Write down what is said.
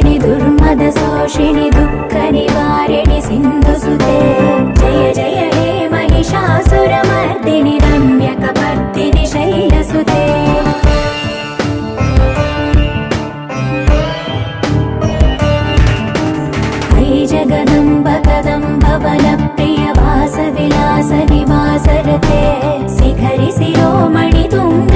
नाशिनि दुर्मदशोषिणि दुःखनिवारिणि सिन्धुसुते जय जय हे महिषासुरमर्दिनि रम्यकपर्दिनि शैलसुते जगदम्ब कदम्ब वनप्रिय वासविलास निवासरते शिखरि शिरोमणि तुङ्ग